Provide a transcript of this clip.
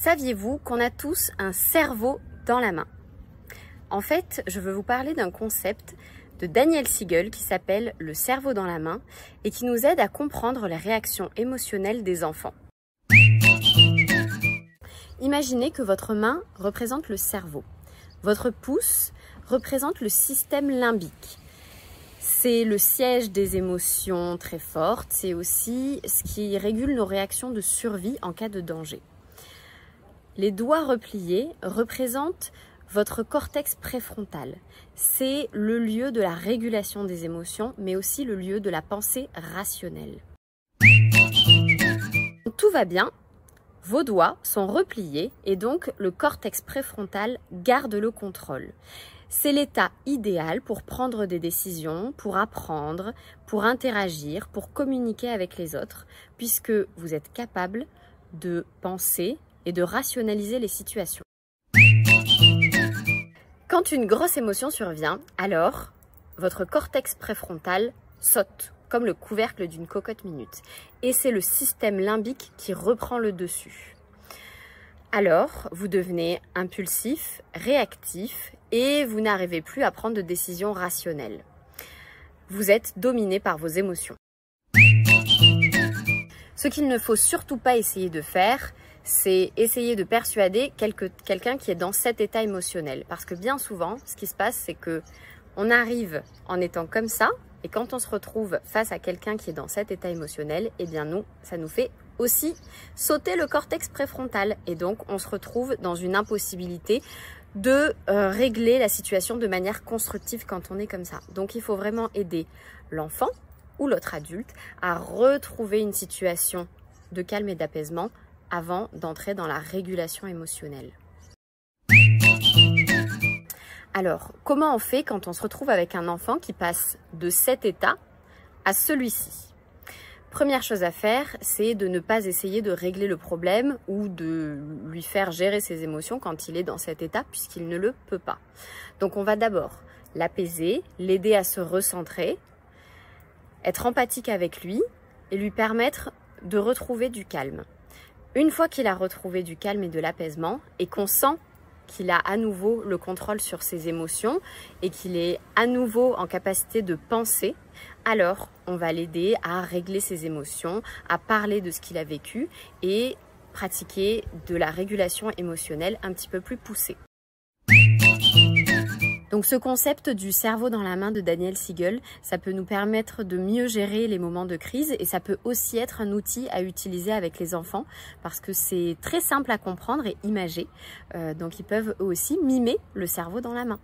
Saviez-vous qu'on a tous un cerveau dans la main? En fait, je veux vous parler d'un concept de Daniel Siegel qui s'appelle le cerveau dans la main et qui nous aide à comprendre les réactions émotionnelles des enfants. Imaginez que votre main représente le cerveau. Votre pouce représente le système limbique. C'est le siège des émotions très fortes, c'est aussi ce qui régule nos réactions de survie en cas de danger. Les doigts repliés représentent votre cortex préfrontal. C'est le lieu de la régulation des émotions, mais aussi le lieu de la pensée rationnelle. Tout va bien, vos doigts sont repliés et donc le cortex préfrontal garde le contrôle. C'est l'état idéal pour prendre des décisions, pour apprendre, pour interagir, pour communiquer avec les autres, puisque vous êtes capable de penser et de rationaliser les situations. Quand une grosse émotion survient, alors votre cortex préfrontal saute, comme le couvercle d'une cocotte minute. Et c'est le système limbique qui reprend le dessus. Alors, vous devenez impulsif, réactif et vous n'arrivez plus à prendre de décisions rationnelles. Vous êtes dominé par vos émotions. Ce qu'il ne faut surtout pas essayer de faire, c'est essayer de persuader quelqu'un qui est dans cet état émotionnel. Parce que bien souvent, ce qui se passe, c'est que on arrive en étant comme ça, et quand on se retrouve face à quelqu'un qui est dans cet état émotionnel, eh bien ça nous fait aussi sauter le cortex préfrontal. Et donc, on se retrouve dans une impossibilité de régler la situation de manière constructive quand on est comme ça. Donc, il faut vraiment aider l'enfant ou l'autre adulte à retrouver une situation de calme et d'apaisement avant d'entrer dans la régulation émotionnelle. Alors, comment on fait quand on se retrouve avec un enfant qui passe de cet état à celui-ci? Première chose à faire, c'est de ne pas essayer de régler le problème ou de lui faire gérer ses émotions quand il est dans cet état, puisqu'il ne le peut pas. Donc, on va d'abord l'apaiser, l'aider à se recentrer, être empathique avec lui et lui permettre de retrouver du calme. Une fois qu'il a retrouvé du calme et de l'apaisement et qu'on sent qu'il a à nouveau le contrôle sur ses émotions et qu'il est à nouveau en capacité de penser, alors on va l'aider à régler ses émotions, à parler de ce qu'il a vécu et pratiquer de la régulation émotionnelle un petit peu plus poussée. Donc ce concept du cerveau dans la main de Daniel Siegel, ça peut nous permettre de mieux gérer les moments de crise et ça peut aussi être un outil à utiliser avec les enfants parce que c'est très simple à comprendre et imagé. Donc ils peuvent eux aussi mimer le cerveau dans la main.